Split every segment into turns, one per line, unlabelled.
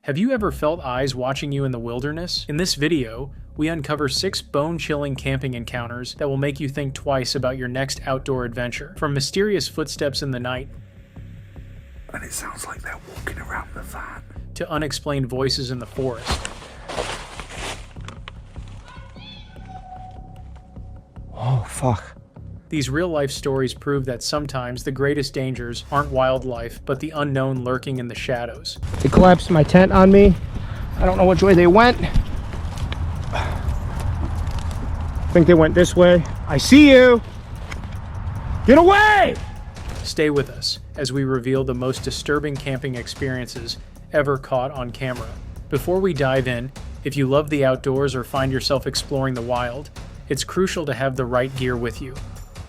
Have you ever felt eyes watching you in the wilderness? In this video, we uncover 6 bone-chilling camping encounters that will make you think twice about your next outdoor adventure. From mysterious footsteps in the night,
and it sounds like they're walking around the van,
to unexplained voices in the forest.
Oh, fuck.
These real-life stories prove that sometimes the greatest dangers aren't wildlife, but the unknown lurking in the shadows.
They collapsed my tent on me. I don't know which way they went. I think they went this way. I see you! Get away!
Stay with us as we reveal the most disturbing camping experiences ever caught on camera. Before we dive in, if you love the outdoors or find yourself exploring the wild, it's crucial to have the right gear with you.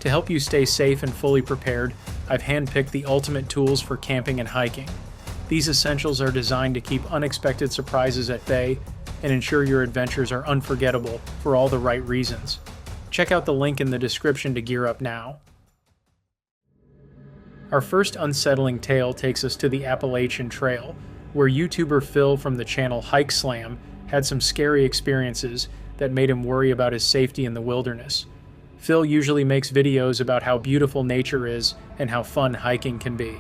To help you stay safe and fully prepared, I've handpicked the ultimate tools for camping and hiking. These essentials are designed to keep unexpected surprises at bay and ensure your adventures are unforgettable for all the right reasons. Check out the link in the description to gear up now. Our first unsettling tale takes us to the Appalachian Trail, where YouTuber Phil from the channel Hike Slam had some scary experiences that made him worry about his safety in the wilderness. Phil usually makes videos about how beautiful nature is and how fun hiking can be.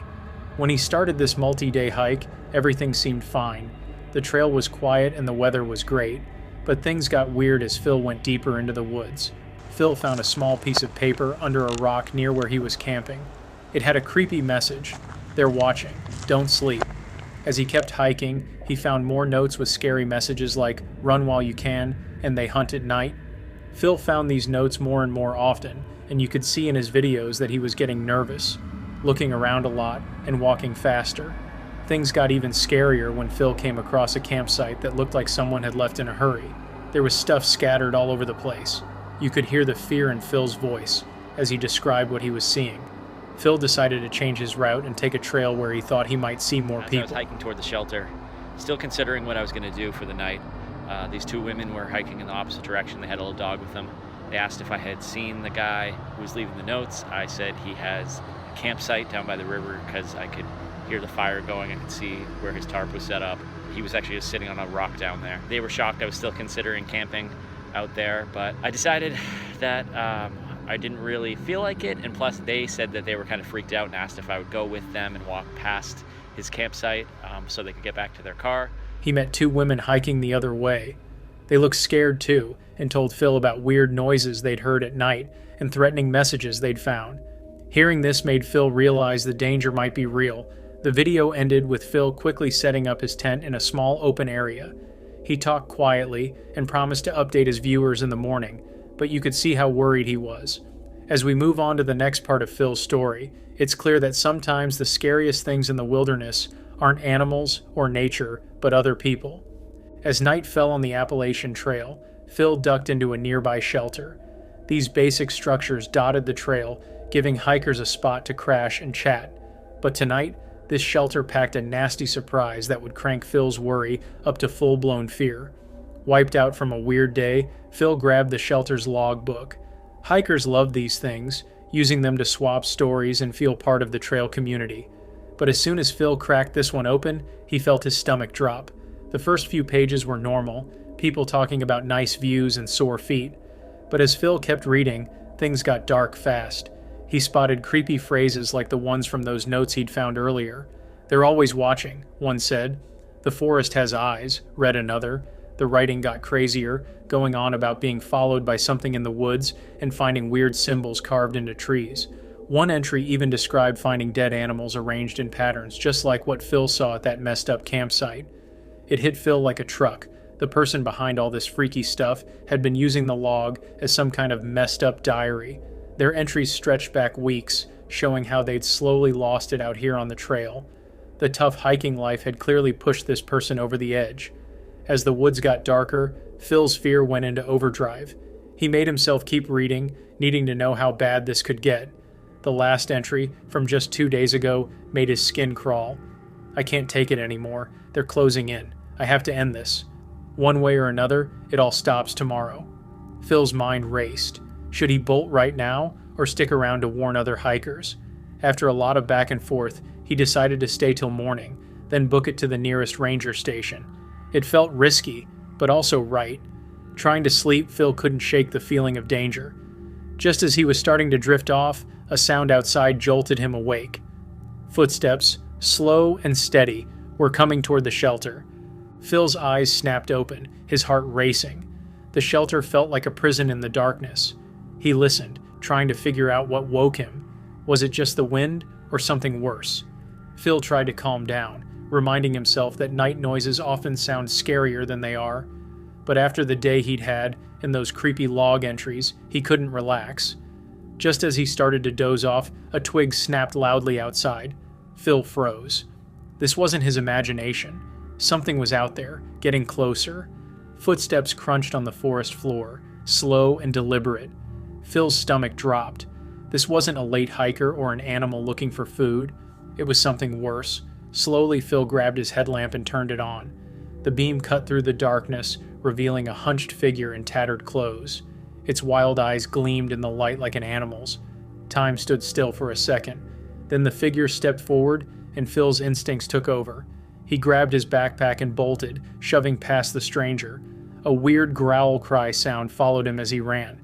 When he started this multi-day hike, everything seemed fine. The trail was quiet and the weather was great, but things got weird as Phil went deeper into the woods. Phil found a small piece of paper under a rock near where he was camping. It had a creepy message: "They're watching. Don't sleep." As he kept hiking, he found more notes with scary messages like "Run while you can" and "They hunt at night." Phil found these notes more and more often, and you could see in his videos that he was getting nervous, looking around a lot and walking faster. Things got even scarier when Phil came across a campsite that looked like someone had left in a hurry. There was stuff scattered all over the place. You could hear the fear in Phil's voice as he described what he was seeing. Phil decided to change his route and take a trail where he thought he might see more people.
I was hiking toward the shelter, still considering what I was going to do for the night. These 2 women were hiking in the opposite direction. They had a little dog with them. They asked if I had seen the guy who was leaving the notes. I said he has a campsite down by the river because I could hear the fire going. I could see where his tarp was set up. He was actually just sitting on a rock down there. They were shocked I was still considering camping out there, but I decided that I didn't really feel like it, and plus they said that they were kind of freaked out and asked if I would go with them and walk past his campsite so they could get back to their car.
He met 2 women hiking the other way. They looked scared too, and told Phil about weird noises they'd heard at night and threatening messages they'd found. Hearing this made Phil realize the danger might be real. The video ended with Phil quickly setting up his tent in a small open area. He talked quietly and promised to update his viewers in the morning, but you could see how worried he was. As we move on to the next part of Phil's story, it's clear that sometimes the scariest things in the wilderness aren't animals or nature, but other people. As night fell on the Appalachian Trail, Phil ducked into a nearby shelter. These basic structures dotted the trail, giving hikers a spot to crash and chat. But tonight, this shelter packed a nasty surprise that would crank Phil's worry up to full-blown fear. Wiped out from a weird day, Phil grabbed the shelter's logbook. Hikers love these things, using them to swap stories and feel part of the trail community. But as soon as Phil cracked this one open, he felt his stomach drop. The first few pages were normal, people talking about nice views and sore feet. But as Phil kept reading, things got dark fast. He spotted creepy phrases like the ones from those notes he'd found earlier. "They're always watching," one said. "The forest has eyes," read another. The writing got crazier, going on about being followed by something in the woods and finding weird symbols carved into trees. One entry even described finding dead animals arranged in patterns, just like what Phil saw at that messed up campsite. It hit Phil like a truck. The person behind all this freaky stuff had been using the log as some kind of messed up diary. Their entries stretched back weeks, showing how they'd slowly lost it out here on the trail. The tough hiking life had clearly pushed this person over the edge. As the woods got darker, Phil's fear went into overdrive. He made himself keep reading, needing to know how bad this could get. The last entry, from just 2 days ago, made his skin crawl. "I can't take it anymore. They're closing in. I have to end this. One way or another, it all stops tomorrow." Phil's mind raced. Should he bolt right now, or stick around to warn other hikers? After a lot of back and forth, he decided to stay till morning. then book it to the nearest ranger station. It felt risky, but also right. Trying to sleep, Phil couldn't shake the feeling of danger. Just as he was starting to drift off, a sound outside jolted him awake. Footsteps, slow and steady, were coming toward the shelter. Phil's eyes snapped open, his heart racing. The shelter felt like a prison in the darkness. He listened, trying to figure out what woke him. Was it just the wind, or something worse? Phil tried to calm down, reminding himself that night noises often sound scarier than they are. But after the day he'd had, and those creepy log entries, he couldn't relax. Just as he started to doze off, a twig snapped loudly outside. Phil froze. This wasn't his imagination. Something was out there, getting closer. Footsteps crunched on the forest floor, slow and deliberate. Phil's stomach dropped. This wasn't a late hiker or an animal looking for food. It was something worse. Slowly, Phil grabbed his headlamp and turned it on. The beam cut through the darkness, revealing a hunched figure in tattered clothes. Its wild eyes gleamed in the light like an animal's. Time stood still for a second. Then the figure stepped forward, and Phil's instincts took over. He grabbed his backpack and bolted, shoving past the stranger. A weird growl cry sound followed him as he ran.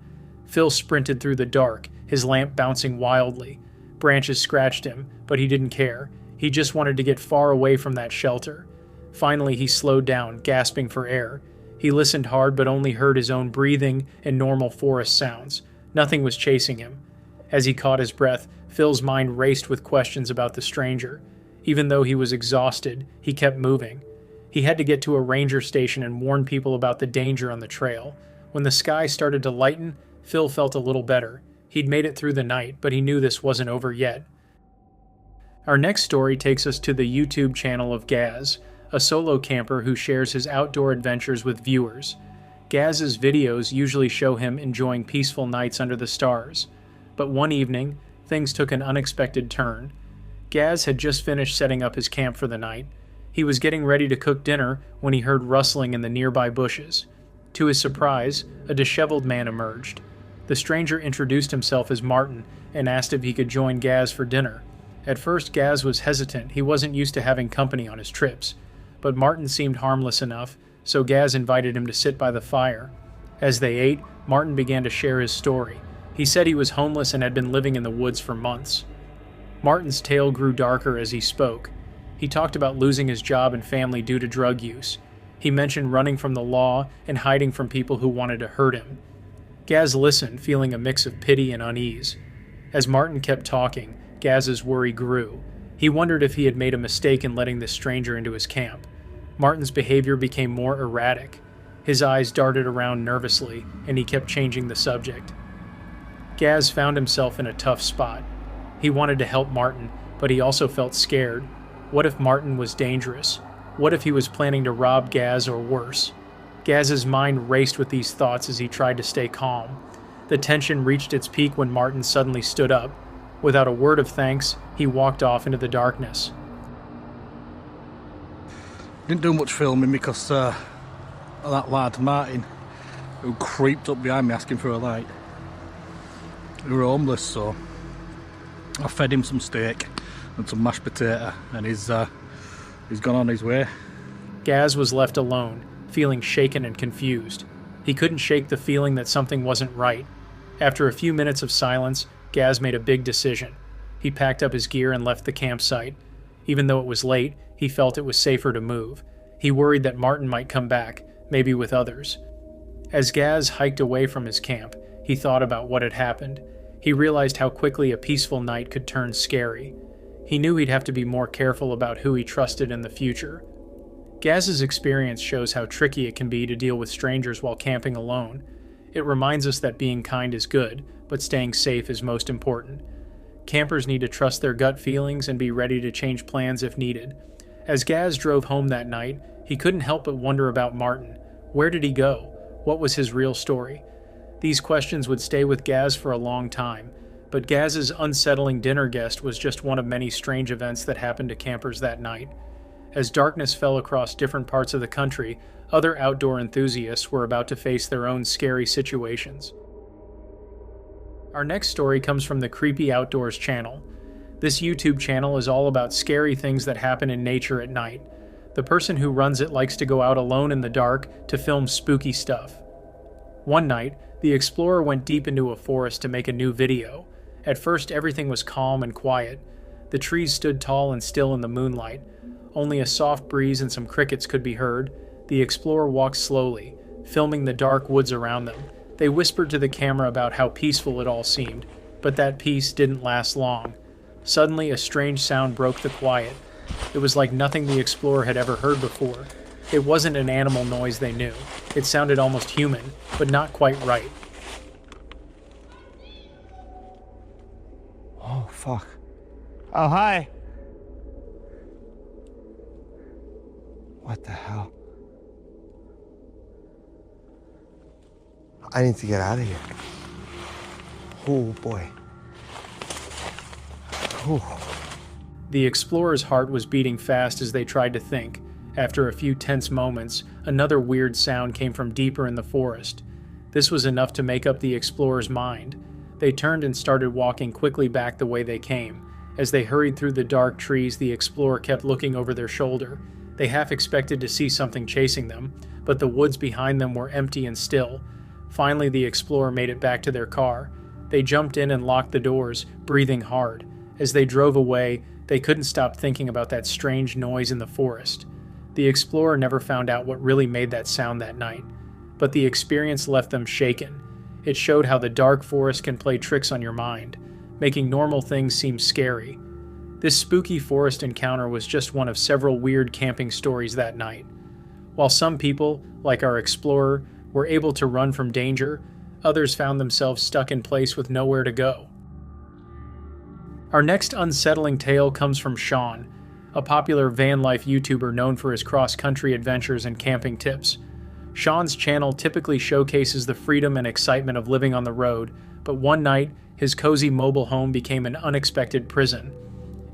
Phil sprinted through the dark, his lamp bouncing wildly. Branches scratched him, but he didn't care. He just wanted to get far away from that shelter. Finally, he slowed down, gasping for air. He listened hard but only heard his own breathing and normal forest sounds. Nothing was chasing him. As he caught his breath, Phil's mind raced with questions about the stranger. Even though he was exhausted, he kept moving. He had to get to a ranger station and warn people about the danger on the trail. When the sky started to lighten, Phil felt a little better. He'd made it through the night, but he knew this wasn't over yet. Our next story takes us to the YouTube channel of Gaz, a solo camper who shares his outdoor adventures with viewers. Gaz's videos usually show him enjoying peaceful nights under the stars. But one evening, things took an unexpected turn. Gaz had just finished setting up his camp for the night. He was getting ready to cook dinner when he heard rustling in the nearby bushes. To his surprise, a disheveled man emerged. The stranger introduced himself as Martin and asked if he could join Gaz for dinner. At first, Gaz was hesitant. He wasn't used to having company on his trips. But Martin seemed harmless enough, so Gaz invited him to sit by the fire. As they ate, Martin began to share his story. He said he was homeless and had been living in the woods for months. Martin's tale grew darker as he spoke. He talked about losing his job and family due to drug use. He mentioned running from the law and hiding from people who wanted to hurt him. Gaz listened, feeling a mix of pity and unease. As Martin kept talking, Gaz's worry grew. He wondered if he had made a mistake in letting this stranger into his camp. Martin's behavior became more erratic. His eyes darted around nervously, and he kept changing the subject. Gaz found himself in a tough spot. He wanted to help Martin, but he also felt scared. What if Martin was dangerous? What if he was planning to rob Gaz or worse? Gaz's mind raced with these thoughts as he tried to stay calm. The tension reached its peak when Martin suddenly stood up. Without a word of thanks, he walked off into the darkness.
Didn't do much filming because of that lad, Martin, who creeped up behind me asking for a light. We were homeless, so I fed him some steak and some mashed potato, and he's gone on his way.
Gaz was left alone, feeling shaken and confused. He couldn't shake the feeling that something wasn't right. After a few minutes of silence, Gaz made a big decision. He packed up his gear and left the campsite. Even though it was late, he felt it was safer to move. He worried that Martin might come back, maybe with others. As Gaz hiked away from his camp, he thought about what had happened. He realized how quickly a peaceful night could turn scary. He knew he'd have to be more careful about who he trusted in the future. Gaz's experience shows how tricky it can be to deal with strangers while camping alone. It reminds us that being kind is good, but staying safe is most important. Campers need to trust their gut feelings and be ready to change plans if needed. As Gaz drove home that night, he couldn't help but wonder about Martin. Where did he go? What was his real story? These questions would stay with Gaz for a long time, but Gaz's unsettling dinner guest was just one of many strange events that happened to campers that night. As darkness fell across different parts of the country, other outdoor enthusiasts were about to face their own scary situations. Our next story comes from the Creepy Outdoors channel. This YouTube channel is all about scary things that happen in nature at night. The person who runs it likes to go out alone in the dark to film spooky stuff. One night, the explorer went deep into a forest to make a new video. At first, everything was calm and quiet. The trees stood tall and still in the moonlight. Only a soft breeze and some crickets could be heard. The explorer walked slowly, filming the dark woods around them. They whispered to the camera about how peaceful it all seemed, but that peace didn't last long. Suddenly, a strange sound broke the quiet. It was like nothing the explorer had ever heard before. It wasn't an animal noise they knew. It sounded almost human, but not quite right.
Oh, fuck. Oh, hi. What the hell?
I need to get out of here. Oh, boy. Oh.
The explorer's heart was beating fast as they tried to think. After a few tense moments, another weird sound came from deeper in the forest. This was enough to make up the explorer's mind. They turned and started walking quickly back the way they came. As they hurried through the dark trees, the explorer kept looking over their shoulder. They half expected to see something chasing them, but the woods behind them were empty and still. Finally, the explorer made it back to their car. They jumped in and locked the doors, breathing hard. As they drove away, they couldn't stop thinking about that strange noise in the forest. The explorer never found out what really made that sound that night, but the experience left them shaken. It showed how the dark forest can play tricks on your mind, making normal things seem scary. This spooky forest encounter was just one of several weird camping stories that night. While some people, like our explorer, were able to run from danger, others found themselves stuck in place with nowhere to go. Our next unsettling tale comes from Sean, a popular van life YouTuber known for his cross-country adventures and camping tips. Sean's channel typically showcases the freedom and excitement of living on the road, but one night, his cozy mobile home became an unexpected prison.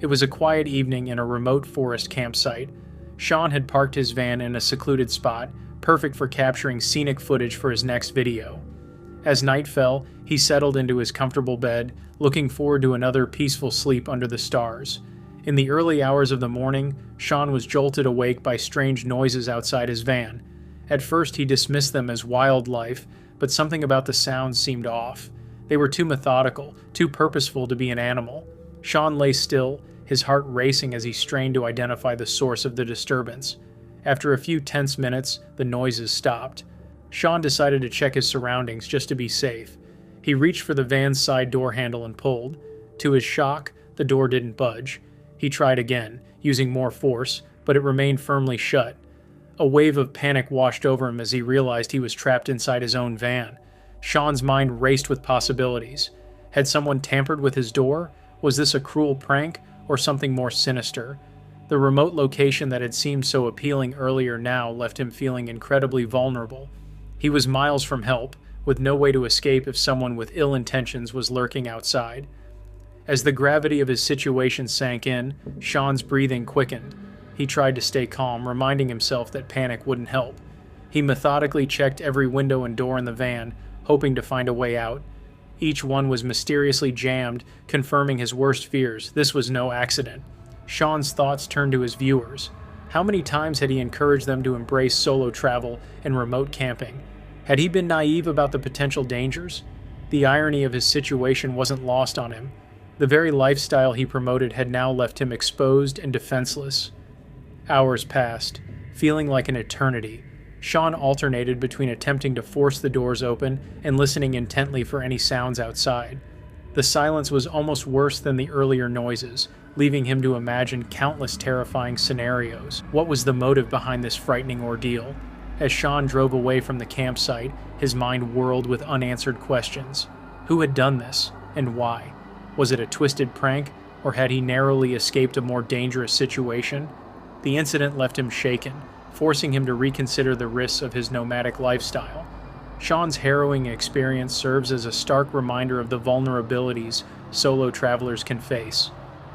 It was a quiet evening in a remote forest campsite. Sean had parked his van in a secluded spot, perfect for capturing scenic footage for his next video. As night fell, he settled into his comfortable bed, looking forward to another peaceful sleep under the stars. In the early hours of the morning, Sean was jolted awake by strange noises outside his van. At first, he dismissed them as wildlife, but something about the sounds seemed off. They were too methodical, too purposeful to be an animal. Sean lay still, his heart racing as he strained to identify the source of the disturbance. After a few tense minutes, the noises stopped. Sean decided to check his surroundings just to be safe. He reached for the van's side door handle and pulled. To his shock, the door didn't budge. He tried again, using more force, but it remained firmly shut. A wave of panic washed over him as he realized he was trapped inside his own van. Sean's mind raced with possibilities. Had someone tampered with his door? Was this a cruel prank, or something more sinister? The remote location that had seemed so appealing earlier now left him feeling incredibly vulnerable. He was miles from help, with no way to escape if someone with ill intentions was lurking outside. As the gravity of his situation sank in, Sean's breathing quickened. He tried to stay calm, reminding himself that panic wouldn't help. He methodically checked every window and door in the van, hoping to find a way out. Each one was mysteriously jammed, confirming his worst fears. This was no accident. Sean's thoughts turned to his viewers. How many times had he encouraged them to embrace solo travel and remote camping? Had he been naive about the potential dangers? The irony of his situation wasn't lost on him. The very lifestyle he promoted had now left him exposed and defenseless. Hours passed, feeling like an eternity. Sean alternated between attempting to force the doors open and listening intently for any sounds outside. The silence was almost worse than the earlier noises, leaving him to imagine countless terrifying scenarios. What was the motive behind this frightening ordeal? As Sean drove away from the campsite, his mind whirled with unanswered questions. Who had done this, and why? Was it a twisted prank, or had he narrowly escaped a more dangerous situation? The incident left him shaken, forcing him to reconsider the risks of his nomadic lifestyle. Sean's harrowing experience serves as a stark reminder of the vulnerabilities solo travelers can face.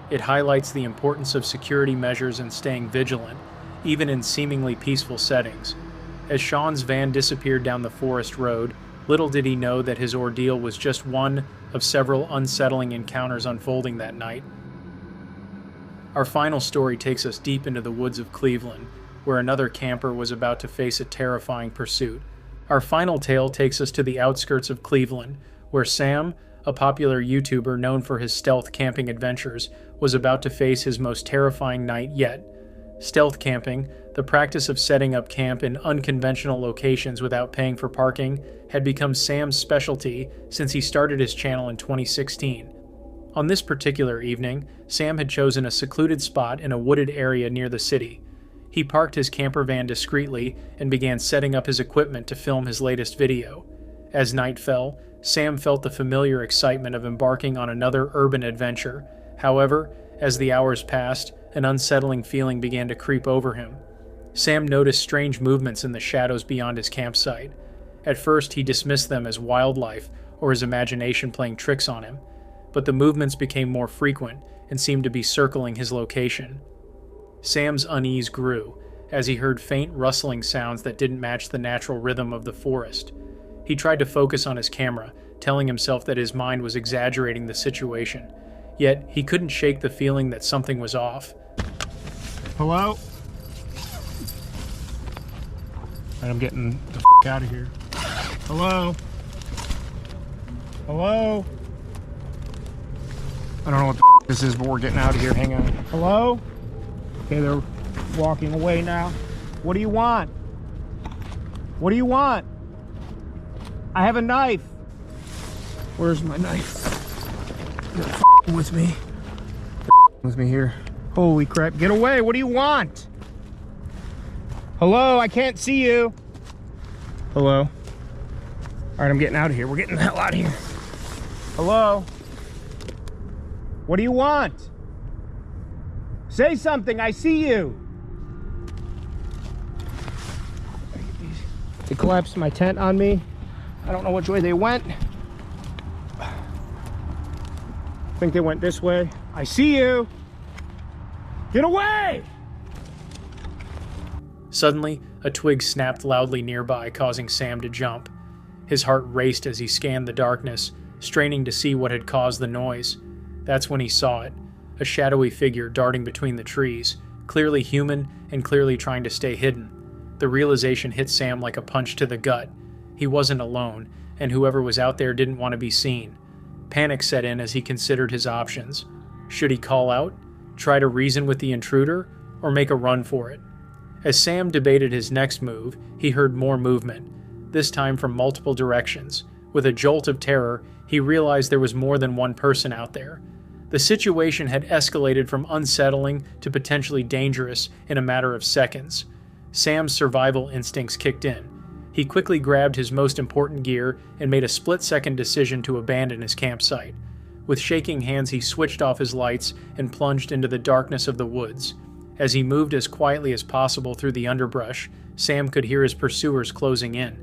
It highlights the importance of security measures and staying vigilant, even in seemingly peaceful settings. As Sean's van disappeared down the forest road, little did he know that his ordeal was just one of several unsettling encounters unfolding that night. Our final story takes us deep into the woods of Cleveland, where another camper was about to face a terrifying pursuit. Our final tale takes us to the outskirts of Cleveland, where Sam, a popular YouTuber known for his stealth camping adventures, was about to face his most terrifying night yet. Stealth camping, the practice of setting up camp in unconventional locations without paying for parking, had become Sam's specialty since he started his channel in 2016. On this particular evening, Sam had chosen a secluded spot in a wooded area near the city. He parked his camper van discreetly and began setting up his equipment to film his latest video. As night fell, Sam felt the familiar excitement of embarking on another urban adventure. However, as the hours passed, an unsettling feeling began to creep over him. Sam noticed strange movements in the shadows beyond his campsite. At first, he dismissed them as wildlife or his imagination playing tricks on him, but the movements became more frequent and seemed to be circling his location. Sam's unease grew as he heard faint rustling sounds that didn't match the natural rhythm of the forest. He tried to focus on his camera, telling himself that his mind was exaggerating the situation, yet he couldn't shake the feeling that something was off.
Hello? And I'm getting the out of here. Hello? Hello? I don't know what this is, but we're getting out of here. Hang on. Hello? Okay, they're walking away now. What do you want? What do you want? I have a knife. Where's my knife? They're with me. They're with me here. Holy crap, get away. What do you want? Hello, I can't see you. Hello? All right, I'm getting out of here. We're getting the hell out of here. Hello? What do you want? Say something, I see you. They collapsed my tent on me. I don't know which way they went. I think they went this way. I see you. Get away!
Suddenly, a twig snapped loudly nearby, causing Sam to jump. His heart raced as he scanned the darkness, straining to see what had caused the noise. That's when he saw it, a shadowy figure darting between the trees, clearly human and clearly trying to stay hidden. The realization hit Sam like a punch to the gut. He wasn't alone, and whoever was out there didn't want to be seen. Panic set in as he considered his options. Should he call out, try to reason with the intruder, or make a run for it? As Sam debated his next move, he heard more movement, this time from multiple directions. With a jolt of terror, he realized there was more than one person out there. The situation had escalated from unsettling to potentially dangerous in a matter of seconds. Sam's survival instincts kicked in. He quickly grabbed his most important gear and made a split-second decision to abandon his campsite. With shaking hands, he switched off his lights and plunged into the darkness of the woods. As he moved as quietly as possible through the underbrush, Sam could hear his pursuers closing in.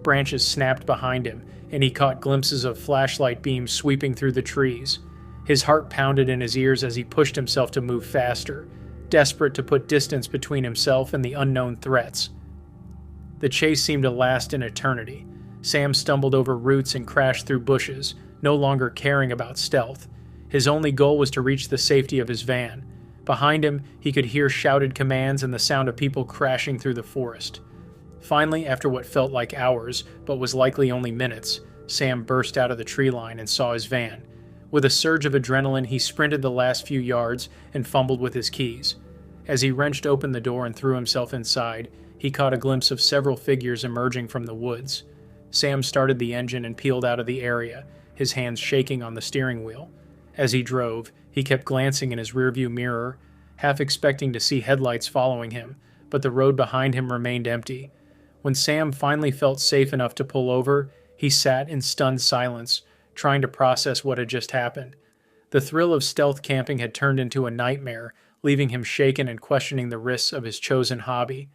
Branches snapped behind him, and he caught glimpses of flashlight beams sweeping through the trees. His heart pounded in his ears as he pushed himself to move faster, desperate to put distance between himself and the unknown threats. The chase seemed to last an eternity. Sam stumbled over roots and crashed through bushes, no longer caring about stealth. His only goal was to reach the safety of his van. Behind him, he could hear shouted commands and the sound of people crashing through the forest. Finally, after what felt like hours, but was likely only minutes, Sam burst out of the tree line and saw his van. With a surge of adrenaline, he sprinted the last few yards and fumbled with his keys. As he wrenched open the door and threw himself inside, he caught a glimpse of several figures emerging from the woods. Sam started the engine and peeled out of the area, his hands shaking on the steering wheel. As he drove, he kept glancing in his rearview mirror, half expecting to see headlights following him, but the road behind him remained empty. When Sam finally felt safe enough to pull over, he sat in stunned silence, trying to process what had just happened. The thrill of stealth camping had turned into a nightmare, leaving him shaken and questioning the risks of his chosen hobby.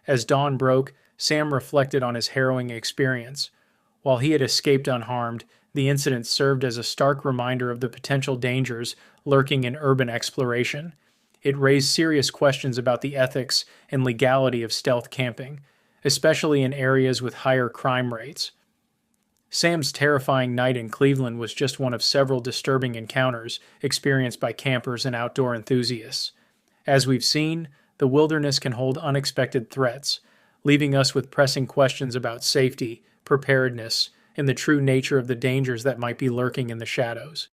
As dawn broke, Sam reflected on his harrowing experience. While he had escaped unharmed, the incident served as a stark reminder of the potential dangers lurking in urban exploration. It raised serious questions about the ethics and legality of stealth camping, especially in areas with higher crime rates. Sam's terrifying night in Cleveland was just one of several disturbing encounters experienced by campers and outdoor enthusiasts. As we've seen, the wilderness can hold unexpected threats, leaving us with pressing questions about safety, preparedness, and the true nature of the dangers that might be lurking in the shadows.